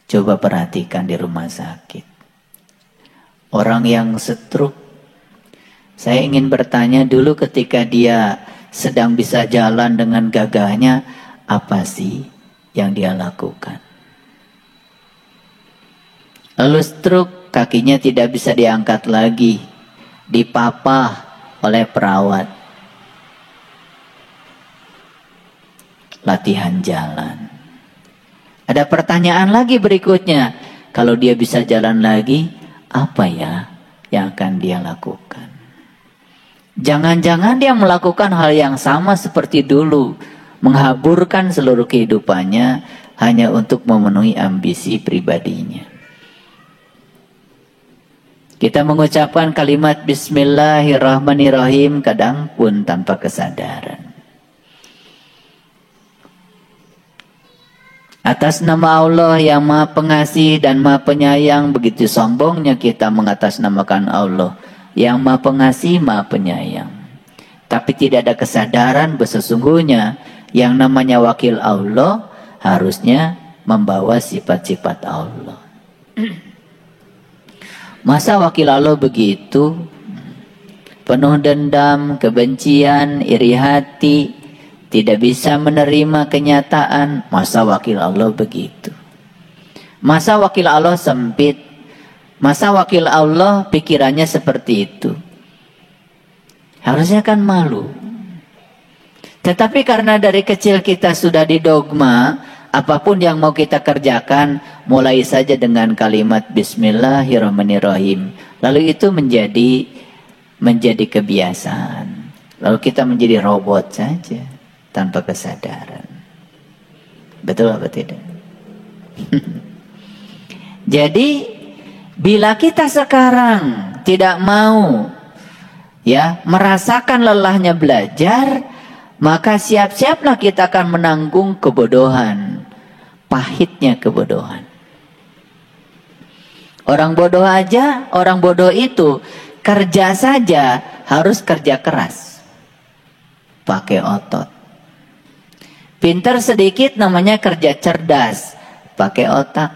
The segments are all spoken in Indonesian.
Coba perhatikan di rumah sakit. Orang yang stroke, saya ingin bertanya dulu ketika dia sedang bisa jalan dengan gagahnya, apa sih yang dia lakukan? Lalu stroke, kakinya tidak bisa diangkat lagi, dipapah oleh perawat. Latihan jalan. Ada pertanyaan lagi berikutnya. Kalau dia bisa jalan lagi, apa ya yang akan dia lakukan? Jangan-jangan dia melakukan hal yang sama seperti dulu. Menghaburkan seluruh kehidupannya hanya untuk memenuhi ambisi pribadinya. Kita mengucapkan kalimat Bismillahirrahmanirrahim kadang pun tanpa kesadaran. Atas nama Allah yang Maha Pengasih dan Maha Penyayang, begitu sombongnya kita mengatasnamakan Allah yang Maha Pengasih, Maha Penyayang. Tapi tidak ada kesadaran bahwa sesungguhnya yang namanya wakil Allah harusnya membawa sifat-sifat Allah. Masa wakil Allah begitu? Penuh dendam, kebencian, iri hati, tidak bisa menerima kenyataan. Masa wakil Allah begitu? Masa wakil Allah sempit? Masa wakil Allah pikirannya seperti itu? Harusnya kan malu. Tetapi karena dari kecil kita sudah didogma, apapun yang mau kita kerjakan, mulai saja dengan kalimat Bismillahirrahmanirrahim. Lalu itu menjadi kebiasaan. Lalu kita menjadi robot saja. Tanpa kesadaran. Betul apa tidak? Jadi bila kita sekarang tidak mau merasakan lelahnya belajar, maka siap-siaplah kita akan menanggung kebodohan, pahitnya kebodohan. Orang bodoh itu kerja saja harus kerja keras, pakai otot. Pintar sedikit namanya kerja cerdas, pakai otak.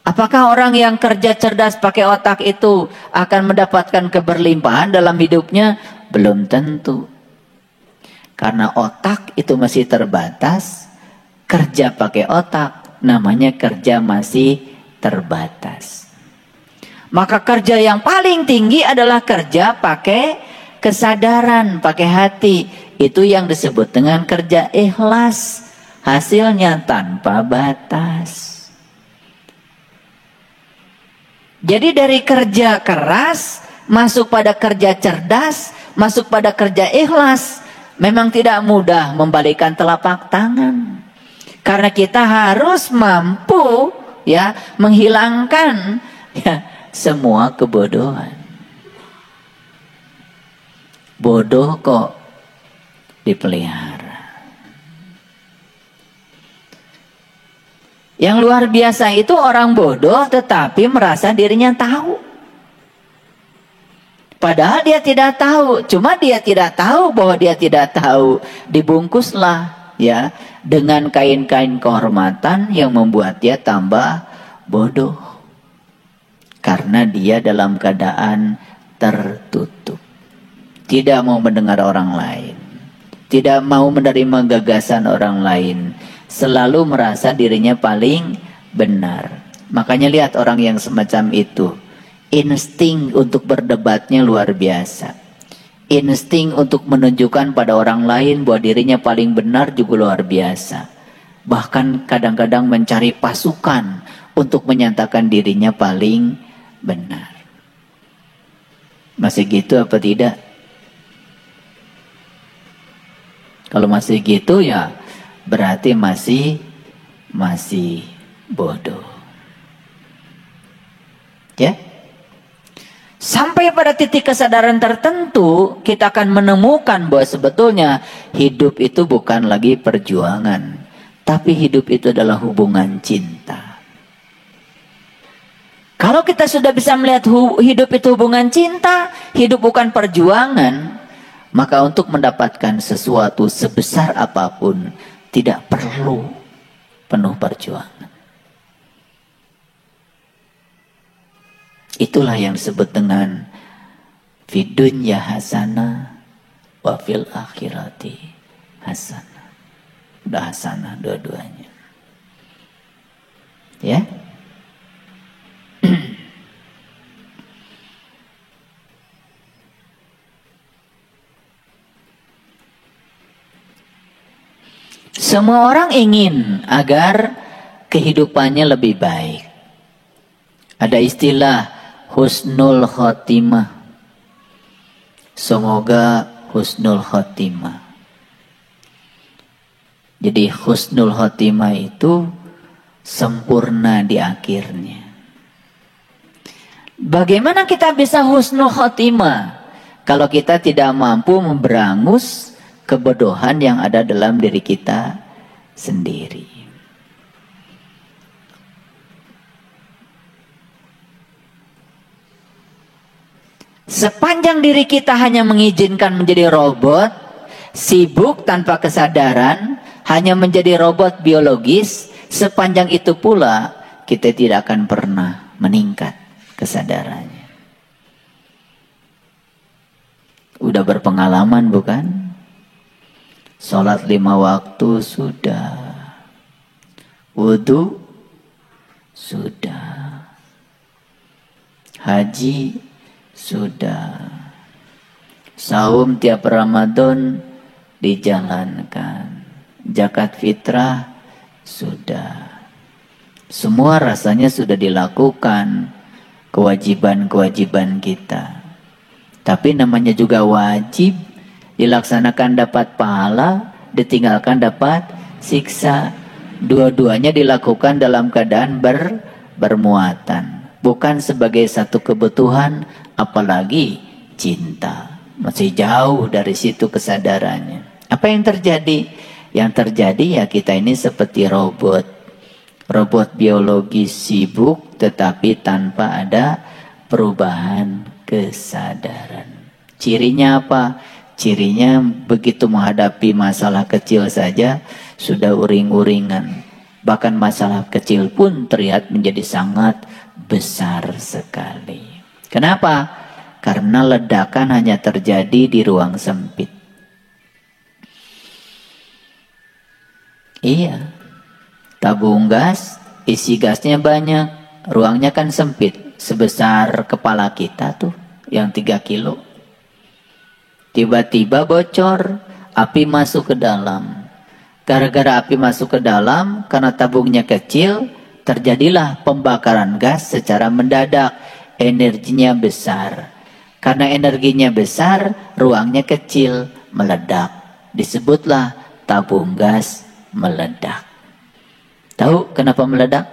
Apakah orang yang kerja cerdas pakai otak itu akan mendapatkan keberlimpahan dalam hidupnya? Belum tentu. Karena otak itu masih terbatas, kerja pakai otak namanya kerja masih terbatas. Maka kerja yang paling tinggi adalah kerja pakai kesadaran, pakai hati. Itu yang disebut dengan kerja ikhlas. Hasilnya tanpa batas. Jadi dari kerja keras, masuk pada kerja cerdas, masuk pada kerja ikhlas. Memang tidak mudah membalikkan telapak tangan. Karena kita harus mampu menghilangkan semua kebodohan. Bodoh kok dipelihara. Yang luar biasa itu orang bodoh tetapi merasa dirinya tahu. Padahal dia tidak tahu. Cuma dia tidak tahu bahwa dia tidak tahu. Dibungkuslah dengan kain-kain kehormatan yang membuat dia tambah bodoh. Karena dia dalam keadaan tertutup. Tidak mau mendengar orang lain. Tidak mau menerima gagasan orang lain. Selalu merasa dirinya paling benar. Makanya lihat orang yang semacam itu. Insting untuk berdebatnya luar biasa. Insting untuk menunjukkan pada orang lain bahwa dirinya paling benar juga luar biasa. Bahkan kadang-kadang mencari pasukan untuk menyatakan dirinya paling benar. Masih gitu apa tidak? Kalau masih gitu berarti masih bodoh. Sampai pada titik kesadaran tertentu, kita akan menemukan bahwa sebetulnya hidup itu bukan lagi perjuangan, tapi hidup itu adalah hubungan cinta. Kalau kita sudah bisa melihat hidup itu hubungan cinta, hidup bukan perjuangan, maka untuk mendapatkan sesuatu sebesar apapun tidak perlu penuh perjuangan. Itulah yang disebut dengan fid dunya hasanah wa fil akhirati hasanah. Udah hasanah dua-duanya. Ya. Semua orang ingin agar kehidupannya lebih baik. Ada istilah husnul khotimah. Semoga husnul khotimah. Jadi husnul khotimah itu sempurna di akhirnya. Bagaimana kita bisa husnul khotimah kalau kita tidak mampu memberangus kebodohan yang ada dalam diri kita sendiri? Sepanjang diri kita hanya mengizinkan menjadi robot, sibuk tanpa kesadaran, hanya menjadi robot biologis, sepanjang itu pula kita tidak akan pernah meningkat kesadarannya. Udah berpengalaman bukan? Sholat 5 waktu sudah, wudu sudah, haji sudah, saum tiap Ramadan dijalankan, zakat fitrah sudah, semua rasanya sudah dilakukan kewajiban-kewajiban kita. Tapi namanya juga wajib, dilaksanakan dapat pahala, ditinggalkan dapat siksa. Dua-duanya dilakukan dalam keadaan bermuatan, bukan sebagai satu kebutuhan, apalagi cinta. Masih jauh dari situ kesadarannya. Apa yang terjadi? Yang terjadi ya kita ini seperti robot. Robot biologis sibuk tetapi tanpa ada perubahan kesadaran. Cirinya apa? Cirinya begitu menghadapi masalah kecil saja sudah uring-uringan. Bahkan masalah kecil pun terlihat menjadi sangat besar sekali. Kenapa? Karena ledakan hanya terjadi di ruang sempit. Iya. Tabung gas, isi gasnya banyak. Ruangnya kan sempit. Sebesar kepala kita tuh, yang 3 kilo. Tiba-tiba bocor, api masuk ke dalam. Gara-gara api masuk ke dalam, karena tabungnya kecil, terjadilah pembakaran gas secara mendadak. Energinya besar. Karena energinya besar, ruangnya kecil, meledak. Disebutlah tabung gas meledak. Tahu kenapa meledak?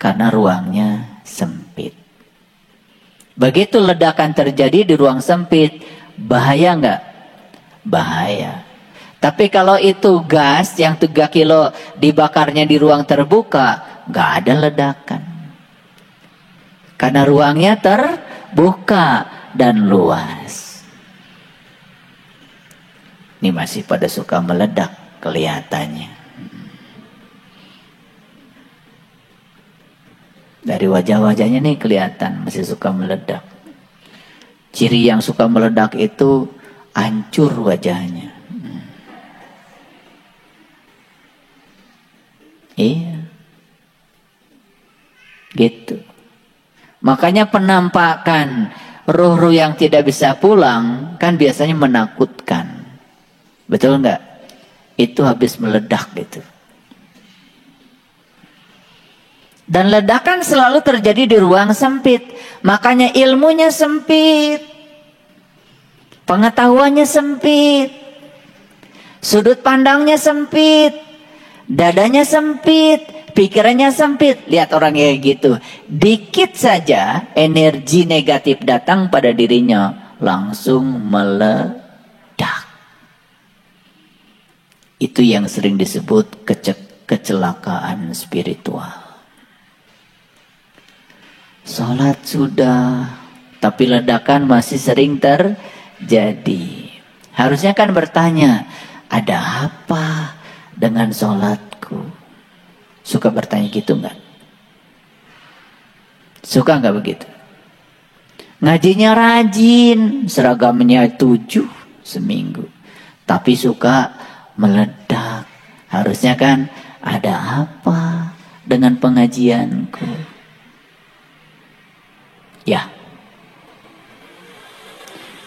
Karena ruangnya sempit. Begitu ledakan terjadi di ruang sempit, bahaya nggak? Bahaya. Tapi kalau itu gas yang 3 kilo dibakarnya di ruang terbuka, nggak ada ledakan. Karena ruangnya terbuka dan luas. Ini masih pada suka meledak kelihatannya. Dari wajah-wajahnya nih kelihatan masih suka meledak. Ciri yang suka meledak itu hancur wajahnya. Iya. Gitu. Makanya penampakan ruh-ruh yang tidak bisa pulang kan biasanya menakutkan. Betul enggak? Itu habis meledak gitu. Dan ledakan selalu terjadi di ruang sempit. Makanya ilmunya sempit. Pengetahuannya sempit. Sudut pandangnya sempit. Dadanya sempit. Pikirannya sempit. Lihat orang kayak gitu. Dikit saja energi negatif datang pada dirinya. Langsung meledak. Itu yang sering disebut kecelakaan spiritual. Sholat sudah, tapi ledakan masih sering terjadi. Harusnya kan bertanya, ada apa dengan sholatku? Suka bertanya gitu enggak? Suka enggak begitu? Ngajinya rajin, seragamnya 7 seminggu. Tapi suka meledak. Harusnya kan ada apa dengan pengajianku? Ya.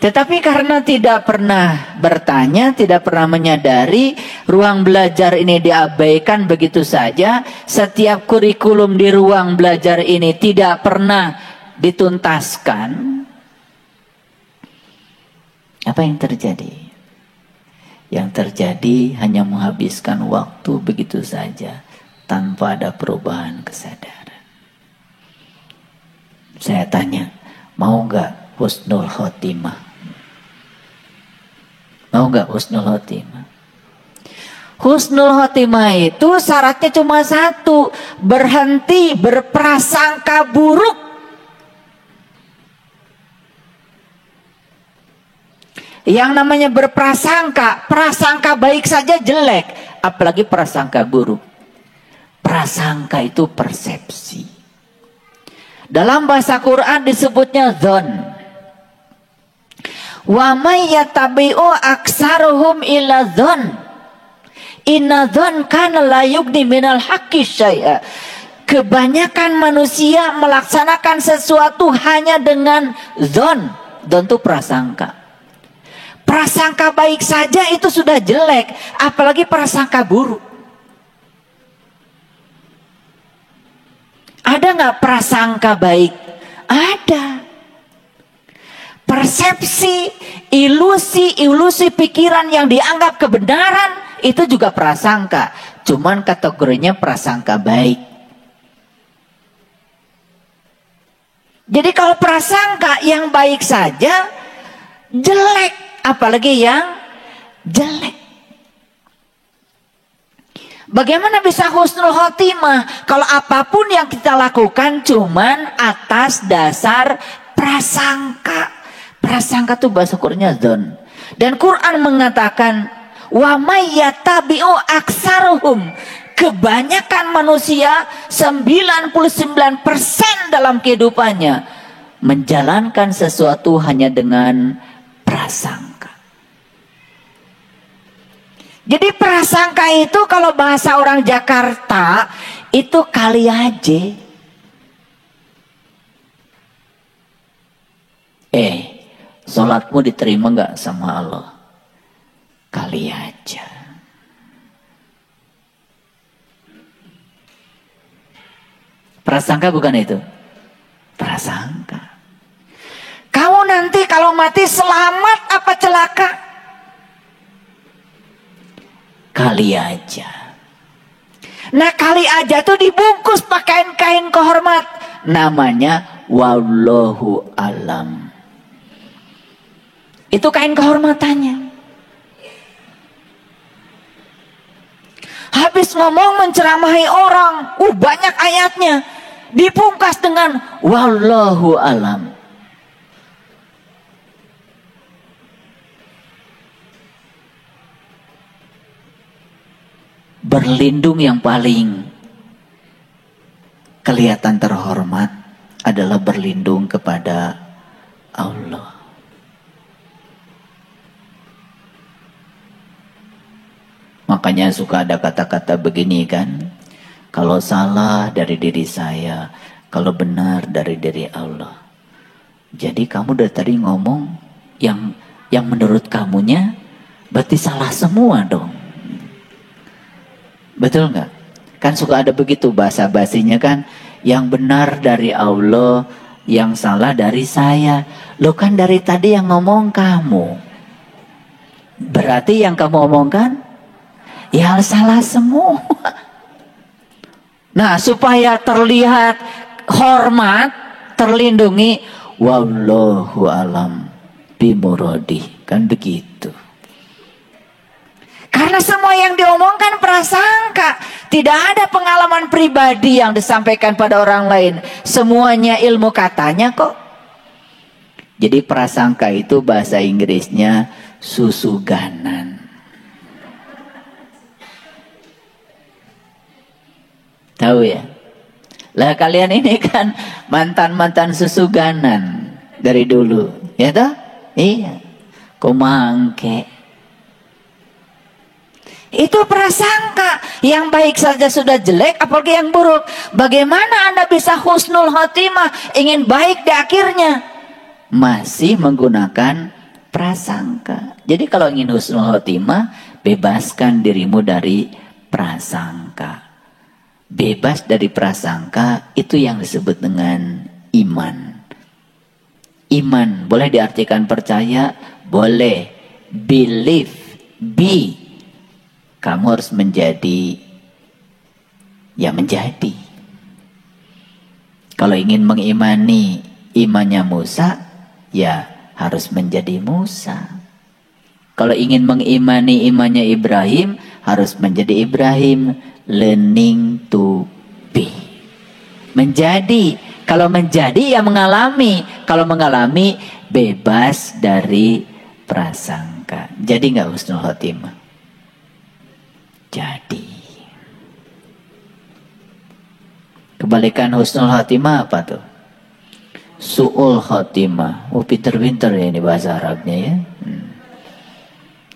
Tetapi karena tidak pernah bertanya, tidak pernah menyadari, ruang belajar ini diabaikan begitu saja. Setiap kurikulum di ruang belajar ini tidak pernah dituntaskan. Apa yang terjadi? Yang terjadi hanya menghabiskan waktu begitu saja tanpa ada perubahan kesadaran. Saya tanya, mau nggak husnul khotimah? Mau nggak husnul khotimah? Husnul khotimah itu syaratnya cuma satu, berhenti berprasangka buruk. Yang namanya berprasangka, prasangka baik saja jelek, apalagi prasangka buruk. Prasangka itu persepsi. Dalam bahasa Quran disebutnya dzon. Wa may yattabi'u aksaruhum illa dzon. Inna dzon kana la yughni minal haqqi syai'a. Kebanyakan manusia melaksanakan sesuatu hanya dengan dzon. Dzon itu prasangka. Prasangka baik saja itu sudah jelek, apalagi prasangka buruk. Ada nggak prasangka baik? Ada. Persepsi, ilusi pikiran yang dianggap kebenaran itu juga prasangka. Cuman kategorinya prasangka baik. Jadi kalau prasangka yang baik saja jelek. Apalagi yang jelek. Bagaimana bisa husnul khotimah kalau apapun yang kita lakukan cuman atas dasar prasangka. Prasangka itu bahasa Qur'annya dzon. Dan Quran mengatakan wa may yattabi'u aksaruhum. Kebanyakan manusia 99% dalam kehidupannya menjalankan sesuatu hanya dengan prasangka. Jadi prasangka itu kalau bahasa orang Jakarta itu kali aja. Sholatmu diterima nggak sama Allah? Kali aja. Prasangka bukan itu? Prasangka. Kamu nanti kalau mati selamat apa celaka? Kali aja. Nah kali aja tuh dibungkus pakai kain kehormat. Namanya wallahu alam. Itu kain kehormatannya. Habis ngomong menceramahi orang. Banyak ayatnya. Dipungkas dengan wallahu alam. Berlindung yang paling kelihatan terhormat adalah berlindung kepada Allah. Makanya suka ada kata-kata begini kan, kalau salah dari diri saya, kalau benar dari diri Allah. Jadi kamu dari tadi ngomong yang menurut kamunya berarti salah semua dong. Betul nggak? Kan suka ada begitu bahasa basinya kan, yang benar dari Allah, yang salah dari saya. Lo kan dari tadi yang ngomong kamu. Berarti yang kamu omongkan ya salah semua. Nah, supaya terlihat hormat, terlindungi, wallahu alam bimuradi, kan begitu. Karena semua yang diomongkan prasangka. Tidak ada pengalaman pribadi yang disampaikan pada orang lain. Semuanya ilmu katanya kok. Jadi prasangka itu bahasa Inggrisnya susuganan. Tahu ya? Lah kalian ini kan mantan-mantan susuganan. dari dulu, ya toh? Iya. Kumangke. Itu prasangka. Yang baik saja sudah jelek, apalagi yang buruk. Bagaimana Anda bisa husnul khotimah, ingin baik di akhirnya? Masih menggunakan prasangka. Jadi kalau ingin husnul khotimah, bebaskan dirimu dari prasangka. Bebas dari prasangka, itu yang disebut dengan iman. Iman boleh diartikan percaya, boleh. Believe, be. Kamu harus menjadi, ya menjadi. Kalau ingin mengimani imannya Musa, ya harus menjadi Musa. Kalau ingin mengimani imannya Ibrahim, harus menjadi Ibrahim. Learning to be. Menjadi. Kalau menjadi, ya mengalami. Kalau mengalami, bebas dari prasangka. Jadi nggak husnul khotimah. Jadi. Kebalikan husnul khotimah apa tuh? Su'ul khotimah. Oh, pinter-pinter ya ini bahasa Arabnya ya.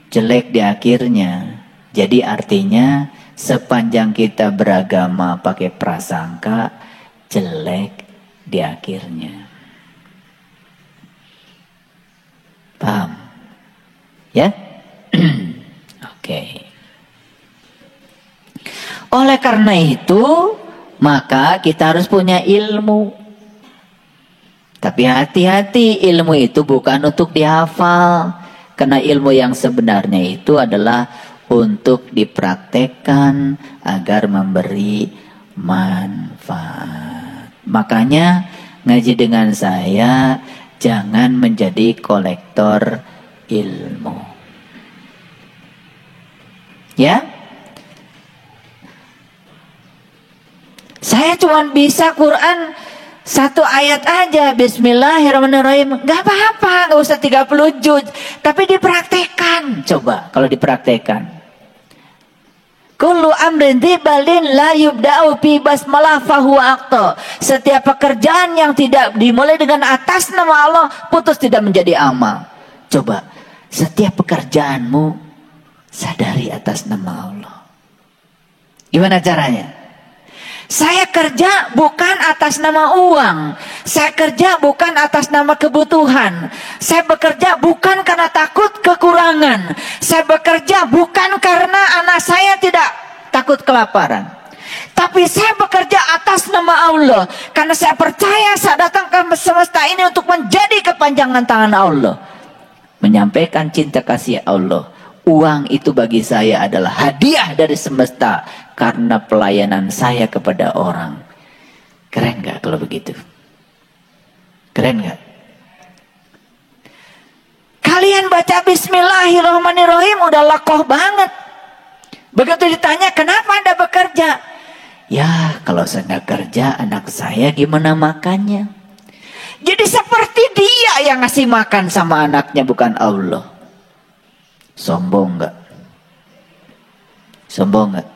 Jelek di akhirnya. Jadi artinya sepanjang kita beragama pakai prasangka, jelek di akhirnya. Paham? Ya? Oke. Oleh karena itu, maka kita harus punya ilmu. Tapi hati-hati, ilmu itu bukan untuk dihafal. Karena ilmu yang sebenarnya itu adalah untuk dipraktekkan agar memberi manfaat. Makanya ngaji dengan saya, jangan menjadi kolektor ilmu. Ya? Saya cuma bisa Quran satu ayat aja, Bismillahirrahmanirrahim. Gak apa-apa, gak usah 30 juz. Tapi dipraktekkan. Coba kalau dipraktekkan. Kullu amrin tibalin la yubda'u fi basmalah fahuwa aqta. Setiap pekerjaan yang tidak dimulai dengan atas nama Allah, putus tidak menjadi amal. Coba, setiap pekerjaanmu sadari atas nama Allah. Gimana caranya? Saya kerja bukan atas nama uang. Saya kerja bukan atas nama kebutuhan. Saya bekerja bukan karena takut kekurangan. Saya bekerja bukan karena anak saya tidak takut kelaparan. Tapi saya bekerja atas nama Allah. Karena saya percaya saya datang ke semesta ini untuk menjadi kepanjangan tangan Allah. Menyampaikan cinta kasih Allah. Uang itu bagi saya adalah hadiah dari semesta. Karena pelayanan saya kepada orang. Keren gak kalau begitu? Keren gak? Kalian baca Bismillahirrahmanirrahim udah lakoh banget. Begitu ditanya kenapa Anda bekerja? Ya kalau saya nggak kerja, anak saya gimana makannya? Jadi seperti dia yang ngasih makan sama anaknya, bukan Allah. Sombong gak? Sombong gak?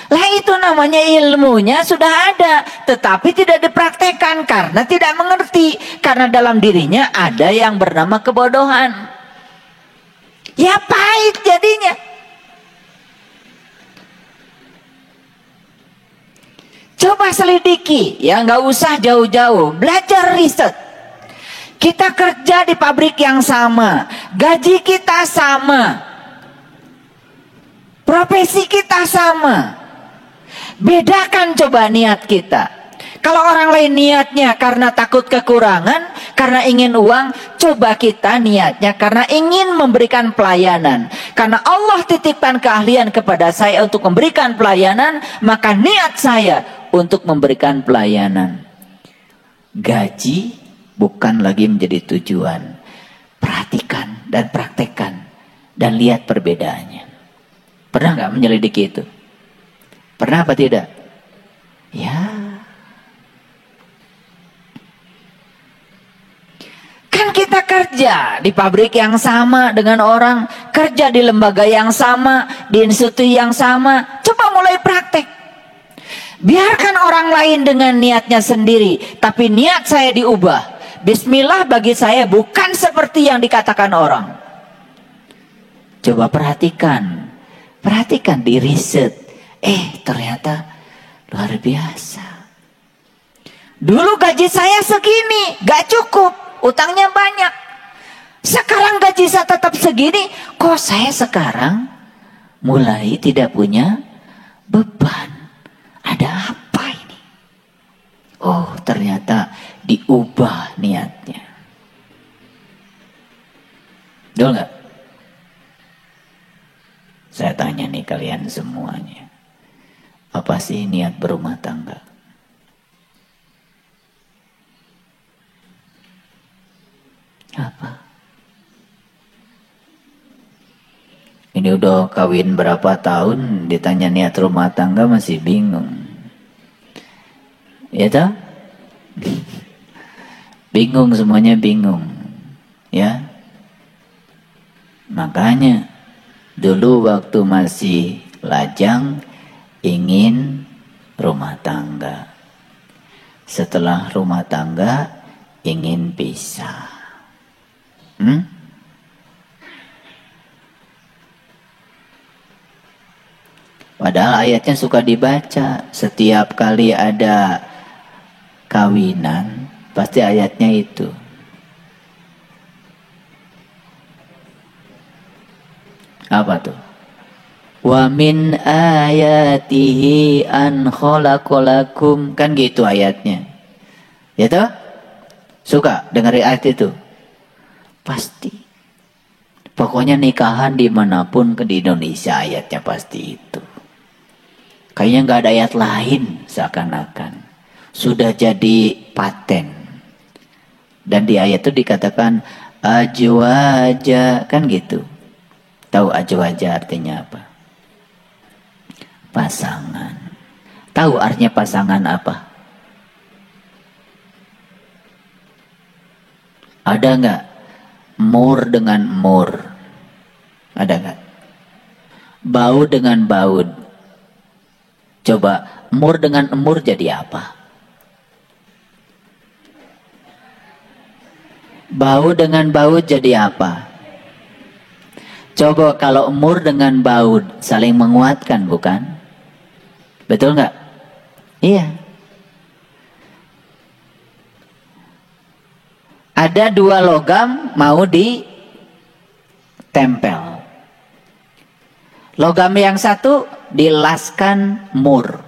Lah itu namanya ilmunya sudah ada, tetapi tidak dipraktekkan karena tidak mengerti. Karena dalam dirinya ada yang bernama kebodohan. Ya pahit jadinya. Coba selidiki, ya nggak usah jauh-jauh, belajar riset. Kita kerja di pabrik yang sama, gaji kita sama, profesi kita sama. Bedakan coba niat kita. Kalau orang lain niatnya karena takut kekurangan, karena ingin uang, coba kita niatnya karena ingin memberikan pelayanan. Karena Allah titipkan keahlian kepada saya untuk memberikan pelayanan, maka niat saya untuk memberikan pelayanan. Gaji bukan lagi menjadi tujuan. Perhatikan dan praktekkan dan lihat perbedaannya. Pernah nggak menyelidiki itu? Pernah apa tidak? Ya. Kan kita kerja di pabrik yang sama dengan orang, kerja di lembaga yang sama, di institusi yang sama. Coba mulai praktek. Biarkan orang lain dengan niatnya sendiri, tapi niat saya diubah. Bismillah bagi saya bukan seperti yang dikatakan orang. Coba perhatikan. Perhatikan di riset. Ternyata luar biasa. Dulu gaji saya segini, gak cukup. Utangnya banyak. Sekarang gaji saya tetap segini. Kok saya sekarang mulai tidak punya beban? Ada apa ini? Oh, ternyata diubah niatnya. Betul nggak? Saya tanya nih kalian semuanya. Apa sih niat berumah tangga? Apa? Ini udah kawin berapa tahun, ditanya niat rumah tangga masih bingung. Ya toh? Bingung, semuanya bingung. Ya. Makanya dulu waktu masih lajang ingin rumah tangga. Setelah rumah tangga ingin pisah. Padahal ayatnya suka dibaca. Setiap kali ada kawinan, pasti ayatnya itu. Apa tuh? Wa min ayatihi an khalaqalakum. Kan gitu ayatnya. Ya toh? Suka dengerin ayat itu? Pasti. Pokoknya nikahan dimanapun di Indonesia ayatnya pasti itu. Kayaknya nggak ada ayat lain seakan-akan. Sudah jadi paten. Dan di ayat itu dikatakan ajwaja, kan gitu. Tahu ajwaja artinya apa? Pasangan. Tahu artinya pasangan apa? Ada nggak? Mur dengan mur. Ada nggak? Baud dengan baud. Coba mur dengan mur jadi apa? Baud dengan baud jadi apa? Coba kalau mur dengan baud saling menguatkan, bukan? Betul nggak? Iya. Ada dua logam mau ditempel. Logam yang satu dilaskan mur.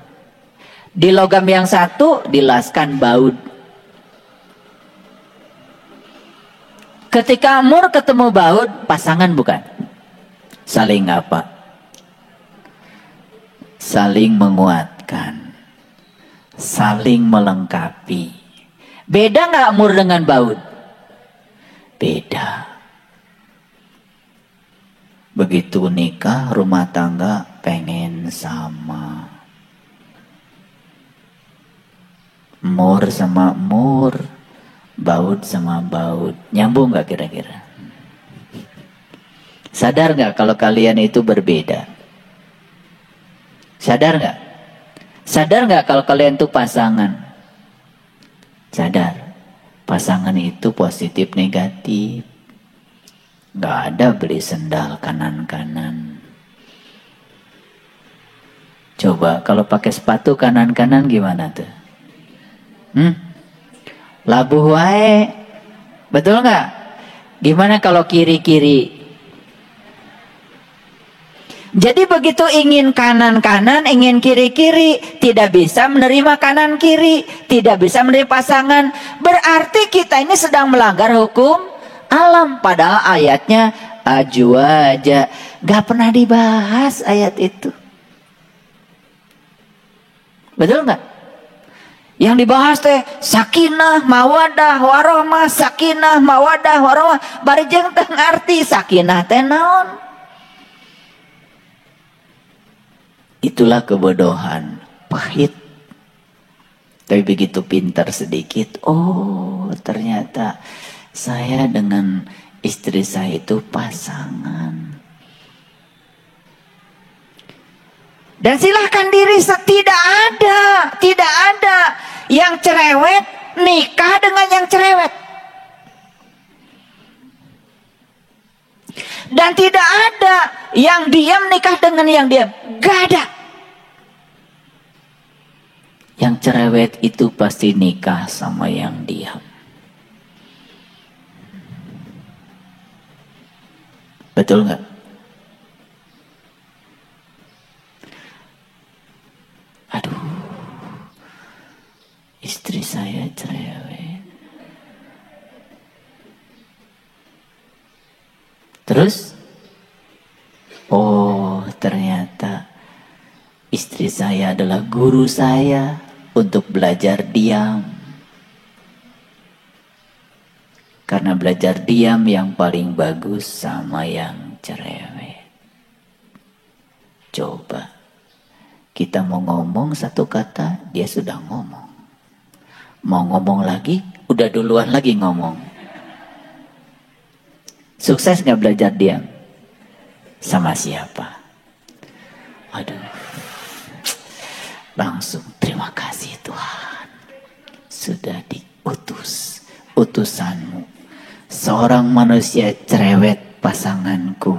Di logam yang satu dilaskan baud. Ketika mur ketemu baud, pasangan bukan? Saling apa? Saling menguatkan. Saling melengkapi. Beda nggak mur dengan baud? Beda. Begitu nikah, rumah tangga pengen sama. Mur sama mur, baud sama baud. Nyambung nggak kira-kira? Sadar nggak kalau kalian itu berbeda? Sadar nggak? Sadar nggak kalau kalian itu pasangan? Sadar. Pasangan itu positif negatif. Nggak ada beli sendal kanan-kanan. Coba kalau pakai sepatu kanan-kanan gimana tuh? Labuh wae. Betul nggak? Gimana kalau kiri-kiri? Jadi begitu ingin kanan-kanan, ingin kiri-kiri, tidak bisa menerima kanan-kiri, tidak bisa menerima pasangan. Berarti kita ini sedang melanggar hukum alam. Padahal ayatnya ajwaja. Gak pernah dibahas ayat itu. Betul nggak? Yang dibahas teh sakinah, mawadah, warohmah, sakinah, mawadah, warohmah. Barijeng teh ngarti sakinah teh naon? Itulah kebodohan, pahit. Tapi begitu pintar sedikit, oh ternyata saya dengan istri saya itu pasangan. Dan silahkan diri, tidak ada yang cerewet nikah dengan yang cerewet. Dan tidak ada yang diam nikah dengan yang diam. Gak ada. Yang cerewet itu pasti nikah sama yang diam. Betul nggak? Aduh, istri saya cerewet. Terus, oh ternyata istri saya adalah guru saya untuk belajar diam. Karena belajar diam yang paling bagus sama yang cerewet. Coba, kita mau ngomong satu kata, dia sudah ngomong. Mau ngomong lagi, udah duluan lagi ngomong. Sukses gak belajar diam? Sama siapa? Aduh. Langsung terima kasih Tuhan. Sudah diutus utusanmu. Seorang manusia cerewet pasanganku.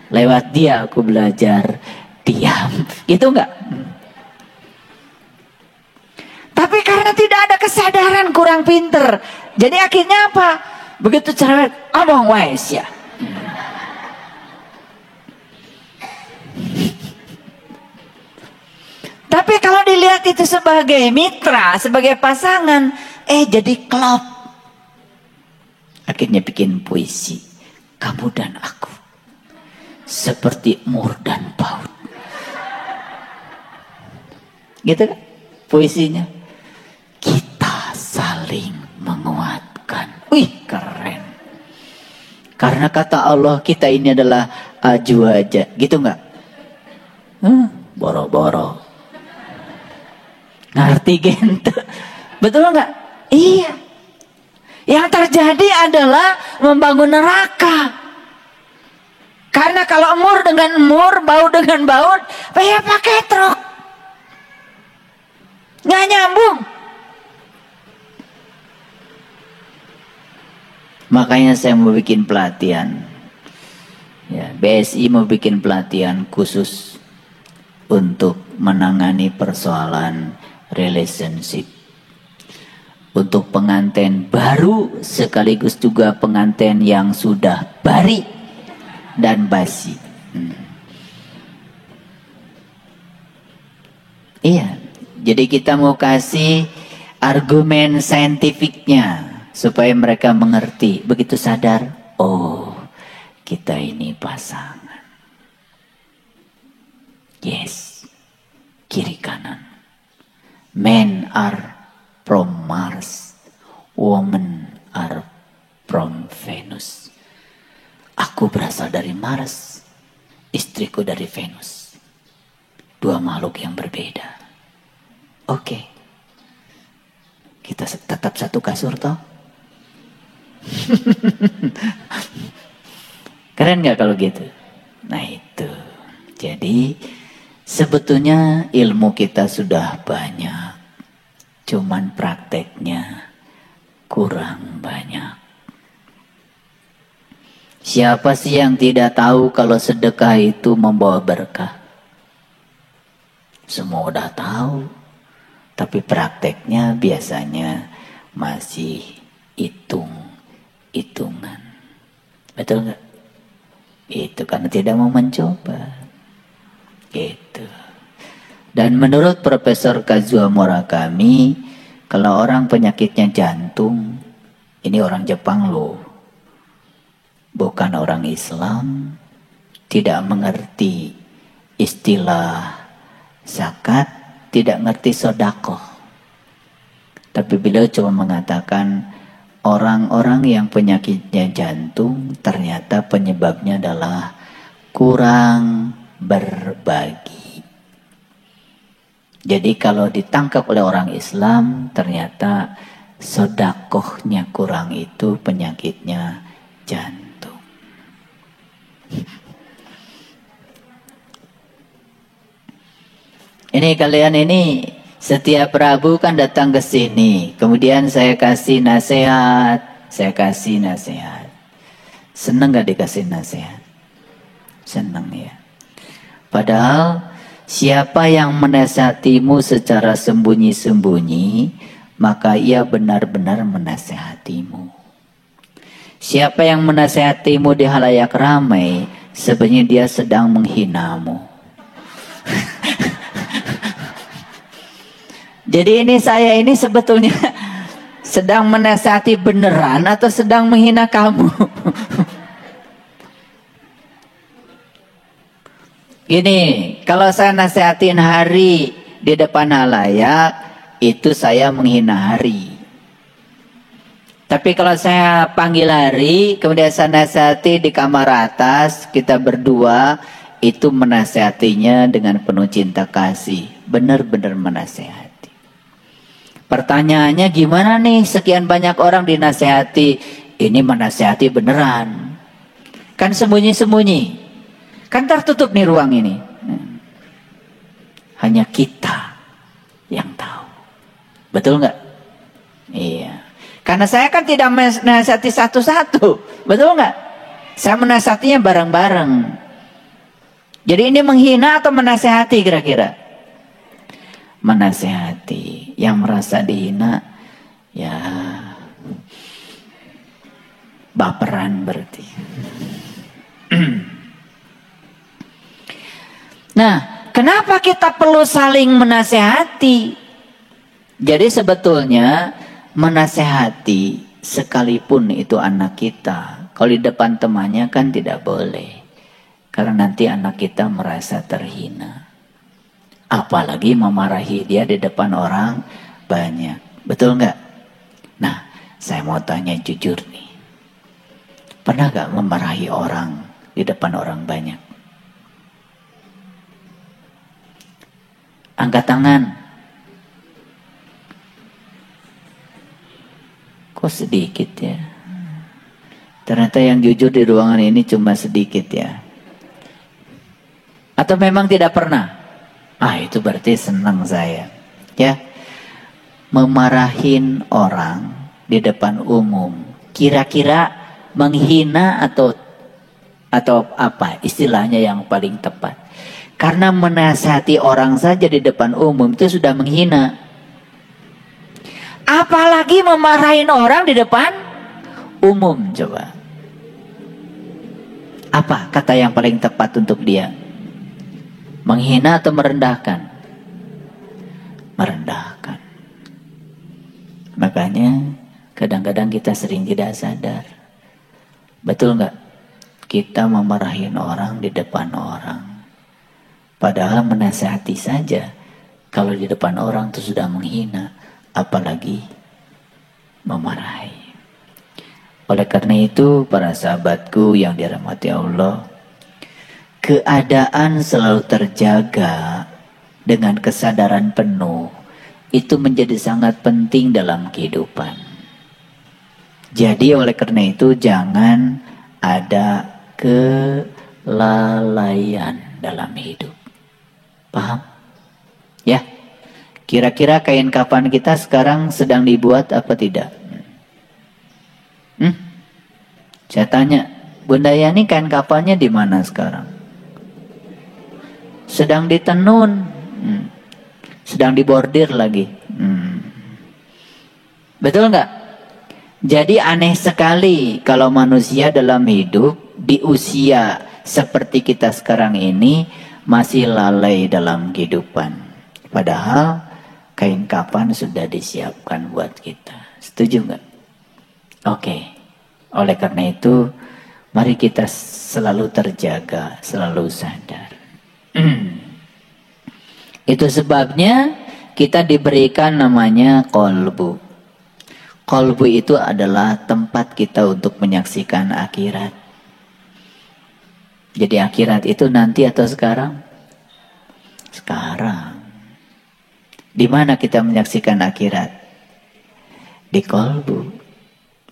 Lewat dia aku belajar diam. Gitu enggak? Tapi karena tidak ada kesadaran kurang pinter. Jadi akhirnya apa? Begitu cerewet, abang wais ya. Tapi kalau dilihat itu sebagai mitra, sebagai pasangan, jadi klop. Akhirnya bikin puisi. Kamu dan aku seperti mur dan paut. Gitu kan puisinya. Kita saling menguatkan. Wih, keren. Karena kata Allah kita ini adalah aju aja. Gitu enggak? Boro-boro. Ngerti gitu? Betul enggak? Iya. Yang terjadi adalah membangun neraka. Karena kalau mur dengan mur, baut dengan baut, ya pakai truk. Nggak nyambung. Makanya saya mau bikin pelatihan. Ya, BSI mau bikin pelatihan khusus untuk menangani persoalan relationship. Untuk pengantin baru sekaligus juga pengantin yang sudah bari dan basi. Iya, jadi kita mau kasih argumen saintifiknya supaya mereka mengerti. Begitu sadar, oh kita ini pasangan. Yes, kiri kanan. Men are from Mars, women are from Venus. Aku berasal dari Mars, istriku dari Venus. Dua makhluk yang berbeda. Oke. Kita tetap satu kasur toh? Keren gak kalau gitu? Nah itu. Jadi sebetulnya ilmu kita sudah banyak. Cuman prakteknya kurang banyak. Siapa sih yang tidak tahu kalau sedekah itu membawa berkah? Semua udah tahu. Tapi prakteknya biasanya masih hitung-hitungan. Betul nggak? Itu karena tidak mau mencoba. Gitu. Dan menurut Profesor Kazuo Murakami, kalau orang penyakitnya jantung, ini orang Jepang loh, bukan orang Islam, tidak mengerti istilah zakat, tidak ngerti sedekah. Tapi beliau cuma mengatakan orang-orang yang penyakitnya jantung ternyata penyebabnya adalah kurang berbagi. Jadi kalau ditangkap oleh orang Islam ternyata sedekahnya kurang, itu penyakitnya jantung. Ini kalian ini setiap Rabu kan datang ke sini. Kemudian saya kasih nasihat. Seneng gak dikasih nasihat? Senang ya. Padahal siapa yang menasihatimu secara sembunyi-sembunyi, maka ia benar-benar menasihatimu. Siapa yang menasihatimu di halayak ramai, sebenarnya dia sedang menghinamu. Jadi saya ini sebetulnya sedang menasihati beneran atau sedang menghina kamu? Gini, kalau saya nasihatin Hari di depan halayak, itu saya menghina Hari. Tapi kalau saya panggil Hari, kemudian saya nasihati di kamar atas, kita berdua, itu menasihatinya dengan penuh cinta kasih. Benar-benar menasihati. Pertanyaannya gimana nih, sekian banyak orang dinasihati, ini menasihati beneran. Kan sembunyi-sembunyi. Kan tertutup nih ruang ini. Hanya kita yang tahu. Betul nggak? Iya. Karena saya kan tidak menasihati satu-satu. Betul nggak? Saya menasihatinya bareng-bareng. Jadi ini menghina atau menasihati kira-kira? Menasihati. Yang merasa dihina, ya baperan berarti. Nah, kenapa kita perlu saling menasehati? Jadi sebetulnya menasehati sekalipun itu anak kita, kalau di depan temannya kan tidak boleh. Karena nanti anak kita merasa terhina. Apalagi memarahi dia di depan orang banyak. Betul nggak? Nah, saya mau tanya jujur nih. Pernah nggak memarahi orang di depan orang banyak? Angkat tangan. Kok sedikit ya? Ternyata yang jujur di ruangan ini cuma sedikit ya. Atau memang tidak pernah? Itu berarti senang saya. Ya. Memarahin orang di depan umum. Kira-kira menghina atau apa istilahnya yang paling tepat? Karena menasihati orang saja di depan umum itu sudah menghina. Apalagi memarahin orang di depan umum, coba. Apa kata yang paling tepat untuk dia? Menghina atau merendahkan? Merendahkan. Makanya kadang-kadang kita sering tidak sadar. Betul nggak? Kita memarahin orang di depan orang. Padahal menasihati saja, kalau di depan orang itu sudah menghina, apalagi memarahi. Oleh karena itu, para sahabatku yang dirahmati Allah, keadaan selalu terjaga dengan kesadaran penuh, itu menjadi sangat penting dalam kehidupan. Jadi oleh karena itu, jangan ada kelalaian dalam hidup. Paham? Ya. Kira-kira kain kafan kita sekarang sedang dibuat apa tidak? Saya tanya, Bunda Yani kain kafannya di mana sekarang? Sedang ditenun. Sedang dibordir lagi. Betul nggak? Jadi aneh sekali kalau manusia dalam hidup di usia seperti kita sekarang ini masih lalai dalam kehidupan. Padahal kain kafan sudah disiapkan buat kita. Setuju nggak? Oke. Oleh karena itu, mari kita selalu terjaga, selalu sadar. Itu sebabnya kita diberikan namanya qalbu. Qalbu itu adalah tempat kita untuk menyaksikan akhirat. Jadi akhirat itu nanti atau sekarang? Sekarang. Di mana kita menyaksikan akhirat? Di qalbu.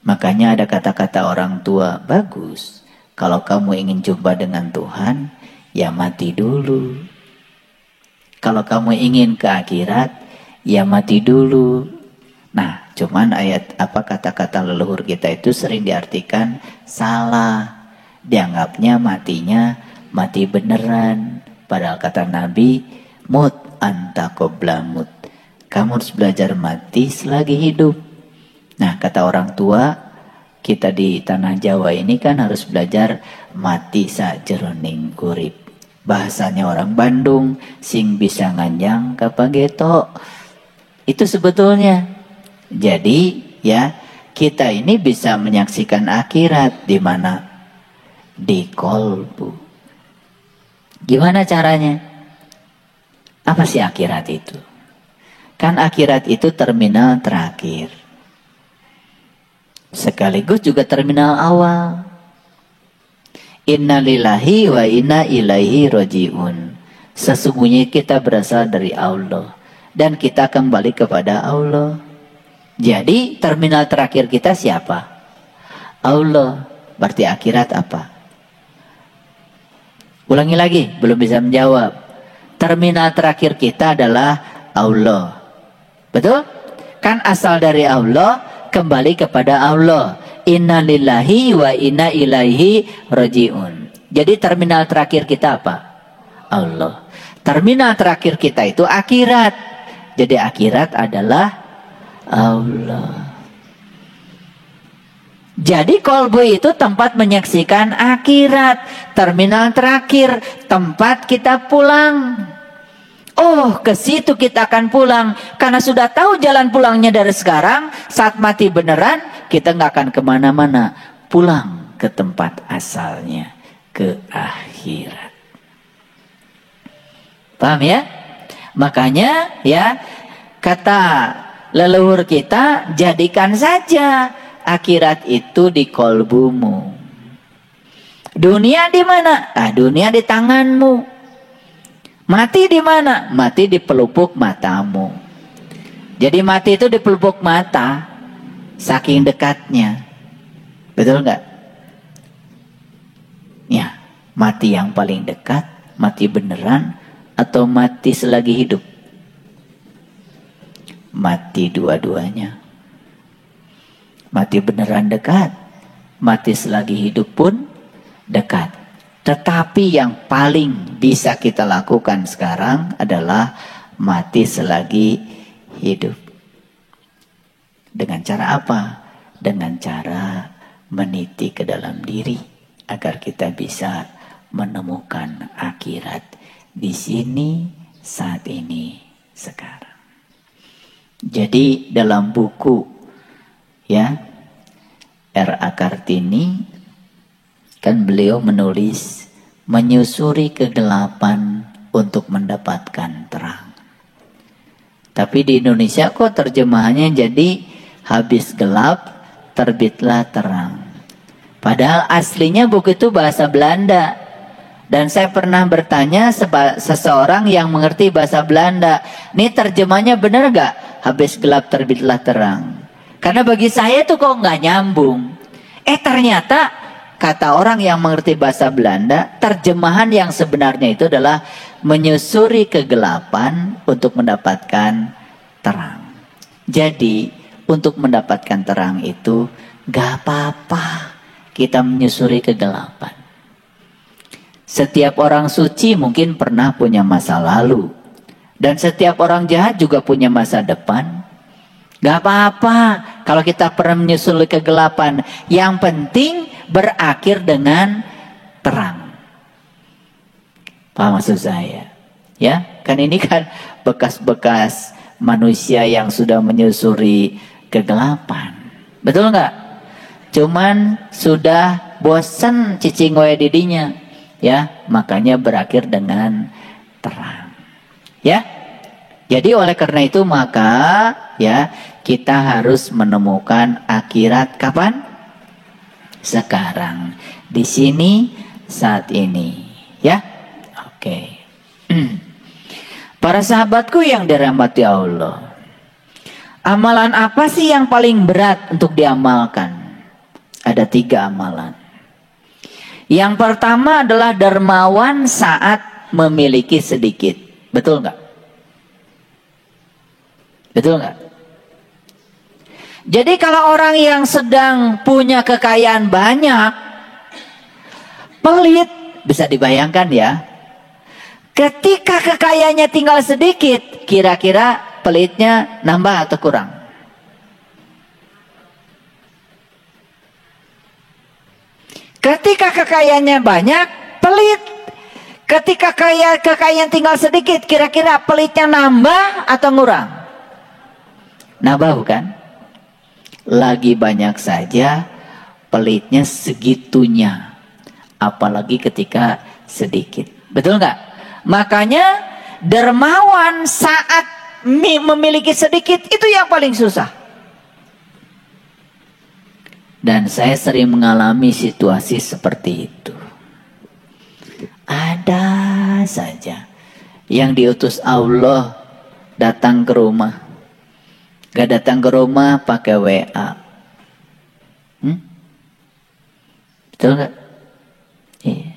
Makanya ada kata-kata orang tua, bagus. Kalau kamu ingin jumpa dengan Tuhan, ya mati dulu. Kalau kamu ingin ke akhirat, ya mati dulu. Nah, cuman kata-kata leluhur kita itu sering diartikan salah. Dianggapnya matinya mati beneran. Padahal kata Nabi, mut anta qabla mut. Kamu harus belajar mati selagi hidup. Nah, kata orang tua, kita di tanah Jawa ini kan harus belajar mati sajroning urip. Bahasanya orang Bandung, sing bisa nganjang kapageto. Itu sebetulnya. Jadi, ya, kita ini bisa menyaksikan akhirat di mana? Di kolbu. Gimana caranya? Apa sih akhirat itu? Kan akhirat itu terminal terakhir. Sekaligus juga terminal awal. Inna lillahi wa inna ilaihi roji'un. Sesungguhnya kita berasal dari Allah. Dan kita kembali kepada Allah. Jadi terminal terakhir kita siapa? Allah. Berarti akhirat apa? Ulangi lagi, belum bisa menjawab. Terminal terakhir kita adalah Allah. Betul? Kan asal dari Allah, kembali kepada Allah. Inna lillahi wa inna ilaihi roji'un. Jadi terminal terakhir kita apa? Allah. Terminal terakhir kita itu akhirat. Jadi akhirat adalah Allah. Jadi kolbu itu tempat menyaksikan akhirat. Terminal terakhir, tempat kita pulang. Oh, ke situ kita akan pulang. Karena sudah tahu jalan pulangnya dari sekarang. Saat mati beneran, kita nggak akan kemana-mana. Pulang ke tempat asalnya. Ke akhirat. Paham ya? Makanya ya, kata leluhur kita, jadikan saja akhirat itu di kolbumu. Dunia di mana? Dunia di tanganmu. Mati di mana? Mati di pelupuk matamu. Jadi mati itu di pelupuk mata, saking dekatnya. Betul nggak? Ya, mati yang paling dekat, mati beneran, atau mati selagi hidup? Mati dua-duanya. Mati beneran dekat, mati selagi hidup pun dekat. Tetapi yang paling bisa kita lakukan sekarang adalah mati selagi hidup. Dengan cara apa? Dengan cara meniti ke dalam diri agar kita bisa menemukan akhirat di sini, saat ini, sekarang. Jadi dalam buku ya R.A. Kartini kan beliau menulis menyusuri kegelapan untuk mendapatkan terang. Tapi di Indonesia kok terjemahannya jadi habis gelap terbitlah terang. Padahal aslinya buku itu bahasa Belanda. Dan saya pernah bertanya seseorang yang mengerti bahasa Belanda, ini terjemahnya benar gak? Habis gelap terbitlah terang. Karena bagi saya itu kok nggak nyambung. Ternyata kata orang yang mengerti bahasa Belanda, terjemahan yang sebenarnya itu adalah menyusuri kegelapan untuk mendapatkan terang. Jadi untuk mendapatkan terang itu gak apa-apa kita menyusuri kegelapan. Setiap orang suci mungkin pernah punya masa lalu. Dan setiap orang jahat juga punya masa depan. Gak apa-apa kalau kita pernah menyusuri kegelapan. Yang penting berakhir dengan terang. Paham maksud saya? Ya, kan ini kan bekas-bekas manusia yang sudah menyusuri kegelapan. Betul nggak? Cuman sudah bosan cicing goya didinya. Ya, makanya berakhir dengan terang. Ya. Jadi oleh karena itu maka ya kita harus menemukan akhirat kapan? Sekarang, di sini, saat ini, ya. Oke. Para sahabatku yang dirahmati Allah, amalan apa sih yang paling berat untuk diamalkan? Ada 3 amalan. Yang pertama adalah dermawan saat memiliki sedikit. Betul nggak? Betul nggak? Jadi kalau orang yang sedang punya kekayaan banyak, pelit, Bisa dibayangkan ya. Ketika kekayaannya tinggal sedikit, kira-kira pelitnya nambah atau kurang? Ketika kekayaannya banyak, pelit. Ketika kekayaan tinggal sedikit, kira-kira pelitnya nambah atau ngurang? Nambah bukan? Lagi banyak saja, pelitnya segitunya. Apalagi ketika sedikit. Betul nggak? Makanya dermawan saat memiliki sedikit itu yang paling susah. Dan saya sering mengalami situasi seperti itu. Ada saja yang diutus Allah datang ke rumah. Gak datang ke rumah pakai WA. Betul gak? Iya.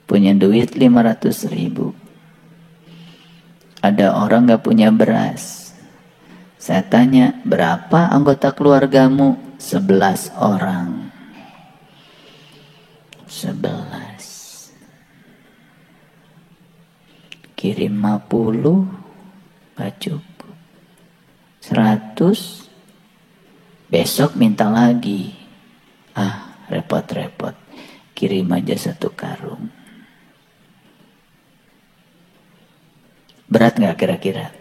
Punya duit 500.000. Ada orang gak punya beras. Saya tanya, berapa anggota keluargamu? 11 orang. 11. Kirim 50, gak cukup. 100, besok minta lagi. Repot-repot. Kirim aja 1 karung. Berat gak kira-kira?